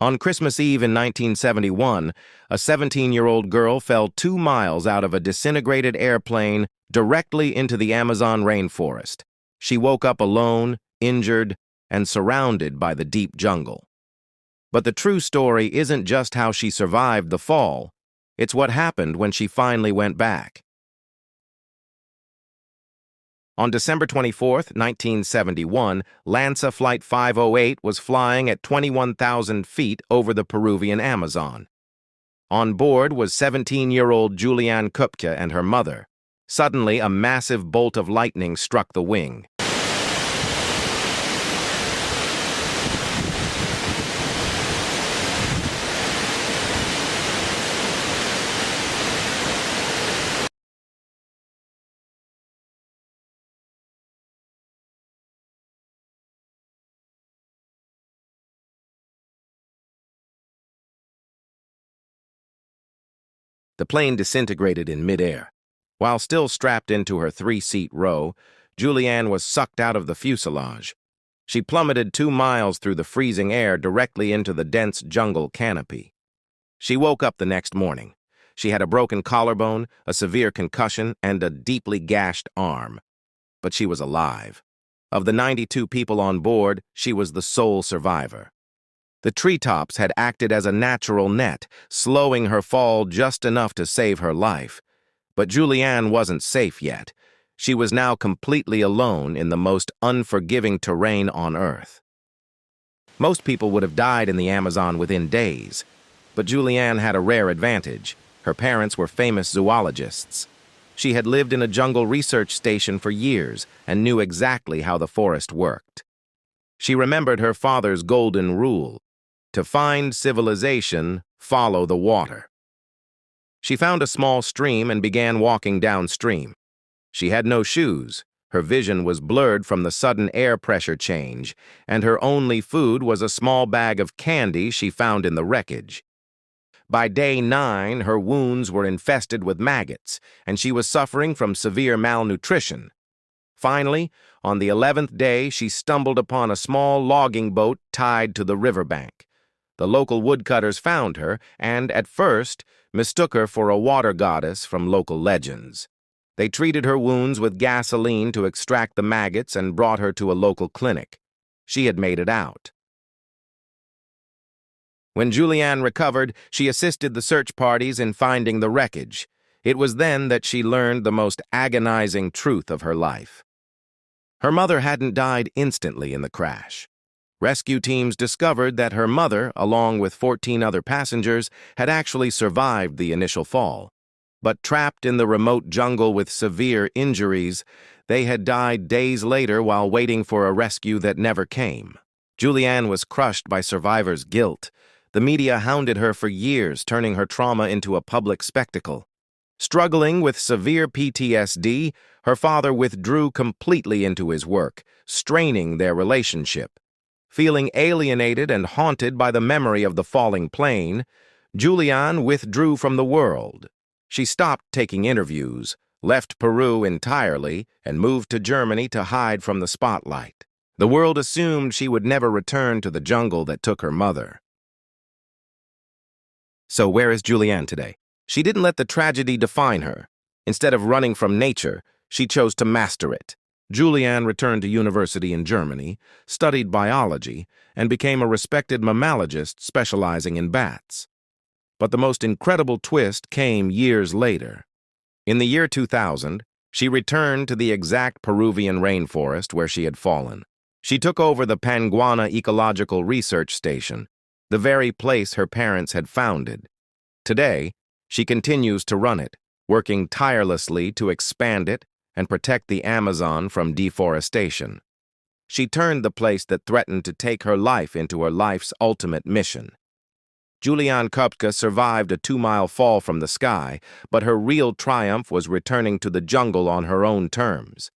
On Christmas Eve in 1971, a 17-year-old girl fell 2 miles out of a disintegrated airplane directly into the Amazon rainforest. She woke up alone, injured, and surrounded by the deep jungle. But the true story isn't just how she survived the fall, it's what happened when she finally went back. On December 24, 1971, Lanza Flight 508 was flying at 21,000 feet over the Peruvian Amazon. On board was 17-year-old Julianne Kupke and her mother. Suddenly, a massive bolt of lightning struck the wing. The plane disintegrated in midair. While still strapped into her 3-seat row, Julianne was sucked out of the fuselage. She plummeted 2 miles through the freezing air directly into the dense jungle canopy. She woke up the next morning. She had a broken collarbone, a severe concussion, and a deeply gashed arm. But she was alive. Of the 92 people on board, she was the sole survivor. The treetops had acted as a natural net, slowing her fall just enough to save her life. But Julianne wasn't safe yet. She was now completely alone in the most unforgiving terrain on Earth. Most people would have died in the Amazon within days, but Julianne had a rare advantage. Her parents were famous zoologists. She had lived in a jungle research station for years and knew exactly how the forest worked. She remembered her father's golden rule: to find civilization, follow the water. She found a small stream and began walking downstream. She had no shoes, her vision was blurred from the sudden air pressure change, and her only food was a small bag of candy she found in the wreckage. By day 9, her wounds were infested with maggots, and she was suffering from severe malnutrition. Finally, on the 11th day, she stumbled upon a small logging boat tied to the riverbank. The local woodcutters found her and, at first, mistook her for a water goddess from local legends. They treated her wounds with gasoline to extract the maggots and brought her to a local clinic. She had made it out. When Julianne recovered, she assisted the search parties in finding the wreckage. It was then that she learned the most agonizing truth of her life. Her mother hadn't died instantly in the crash. Rescue teams discovered that her mother, along with 14 other passengers, had actually survived the initial fall. But trapped in the remote jungle with severe injuries, they had died days later while waiting for a rescue that never came. Julianne was crushed by survivors' guilt. The media hounded her for years, turning her trauma into a public spectacle. Struggling with severe PTSD, her father withdrew completely into his work, straining their relationship. Feeling alienated and haunted by the memory of the falling plane, Julianne withdrew from the world. She stopped taking interviews, left Peru entirely, and moved to Germany to hide from the spotlight. The world assumed she would never return to the jungle that took her mother. So where is Julianne today? She didn't let the tragedy define her. Instead of running from nature, she chose to master it. Julianne returned to university in Germany, studied biology, and became a respected mammalogist specializing in bats. But the most incredible twist came years later. In the year 2000, she returned to the exact Peruvian rainforest where she had fallen. She took over the Panguana Ecological Research Station, the very place her parents had founded. Today, she continues to run it, working tirelessly to expand it and protect the Amazon from deforestation. She turned the place that threatened to take her life into her life's ultimate mission. Julianne Kupke survived a 2-mile fall from the sky, but her real triumph was returning to the jungle on her own terms.